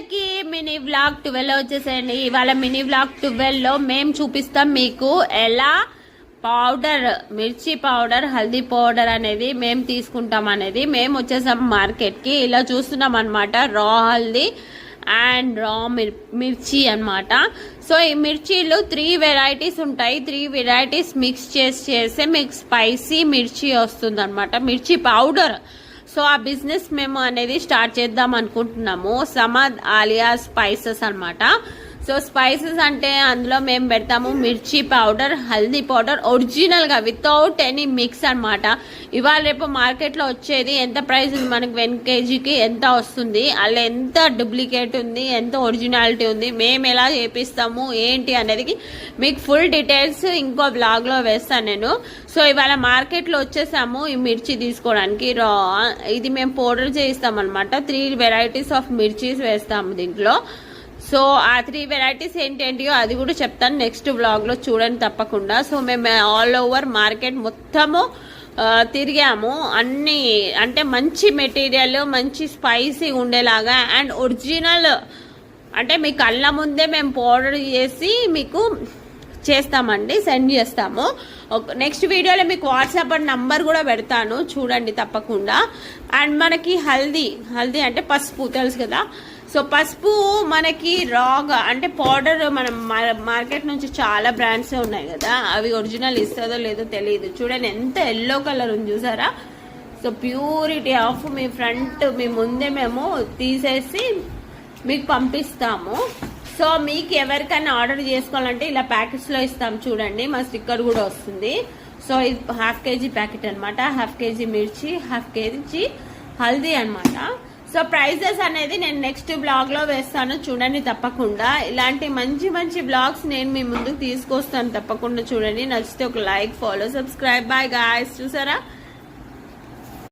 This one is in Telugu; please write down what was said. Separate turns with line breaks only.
అందరికి మినీ వ్లాగ్ 12 వచ్చేసేయండి. ఇవాళ మినీ వ్లాగ్ 12 లో మేము చూపిస్తాం మీకు ఎలా పౌడర్, మిర్చి పౌడర్, హల్దీ పౌడర్ అనేది మేము తీసుకుంటాం అనేది. మేము వచ్చేసాం మార్కెట్ కి. ఇలా చూస్తున్నాం అనమాట, రా హల్దీ అండ్ రా మిర్చి అనమాట. సో ఈ మిర్చీలు 3 వెరైటీస్ ఉంటాయి. 3 వెరైటీస్ మిక్స్ చేస్తే మీకు స్పైసీ మిర్చి వస్తుంది అనమాట, మిర్చి పౌడర్. సో ఆ బిజినెస్ మేము అనేది స్టార్ట్ చేద్దాం అనుకుంటున్నాము. సమద్ ఆలియా స్పైసెస్ అనమాట. సో స్పైసెస్ అంటే అందులో మేము పెడతాము మిర్చి పౌడర్, హల్దీ పౌడర్ ఒరిజినల్ గా వితౌట్ ఎనీ మిక్స్ అనమాట. ఇవాళ రేపు మార్కెట్ లో వచ్చేది ఎంత ప్రైస్ ఉంది మనకి, 1 kgకి ఎంత వస్తుంది, అలా ఎంత డూప్లికేట్ ఉంది, ఎంత ఒరిజినాలిటీ ఉంది, మేము ఎలా చేపిస్తాము ఏంటి అనేది మీకు ఫుల్ డీటెయిల్స్ ఇంకో బ్లాగ్ లో వేస్తాను నేను. సో ఇవాళ మార్కెట్ లో వచ్చేసాము ఈ మిర్చి తీసుకోవడానికి. రా ఇది మేము పౌడర్ చేయిస్తాం అనమాట. 3 వెరైటీస్ ఆఫ్ మిర్చీస్ వేస్తాము దీంట్లో. సో ఆ 3 వెరైటీస్ ఏంటేంటియో అది కూడా చెప్తాను నెక్స్ట్ వ్లాగ్ లో, చూడండి తప్పకుండా. సో మేము ఆల్ ఓవర్ మార్కెట్ మొత్తము తిరిగాము. అన్ని అంటే మంచి మెటీరియల్, మంచి స్పైసీ ఉండేలాగా అండ్ ఒరిజినల్ అంటే మీ కళ్ళ ముందే మేము పౌడర్ చేసి మీకు చేస్తామండి, సెండ్ చేస్తాము. నెక్స్ట్ వీడియోలో మీకు వాట్సాప్ నంబర్ కూడా పెడతాను, చూడండి తప్పకుండా. అండ్ మనకి హల్దీ అంటే పసుపు తెలుసు కదా. సో పసుపు మనకి రాగా అంటే పౌడర్ మనం మార్కెట్ నుంచి చాలా బ్రాండ్స్ ఉన్నాయి కదా, అవి ఒరిజినల్ ఇస్తుందో లేదో తెలియదు. చూడండి ఎంత ఎల్లో కలర్ ఉంది చూసారా. సో ప్యూరిటీ ఆఫ్ మీ ముందే మేము తీసేసి మీకు పంపిస్తాము. సో మీకు ఎవరికైనా ఆర్డర్ చేసుకోవాలంటే ఇలా ప్యాకెట్స్ లో ఇస్తాం చూడండి, మా స్టిక్కర్ కూడా వస్తుంది. సో ఇది 1/2 kg ప్యాకెట్ అనమాట. 1/2 kg మిర్చి, 1/2 kg హల్దీ అనమాట. సో ప్రైజెస్ అనేది నేను నెక్స్ట్ బ్లాగ్ లో వేస్తాను, చూడండి తప్పకుండా. ఇలాంటి మంచి మంచి బ్లాగ్స్ నేను మీ ముందుకు తీసుకొస్తాను తప్పకుండా, చూడండి. నచ్చితే ఒక like, follow, subscribe. Bye guys. చూసారా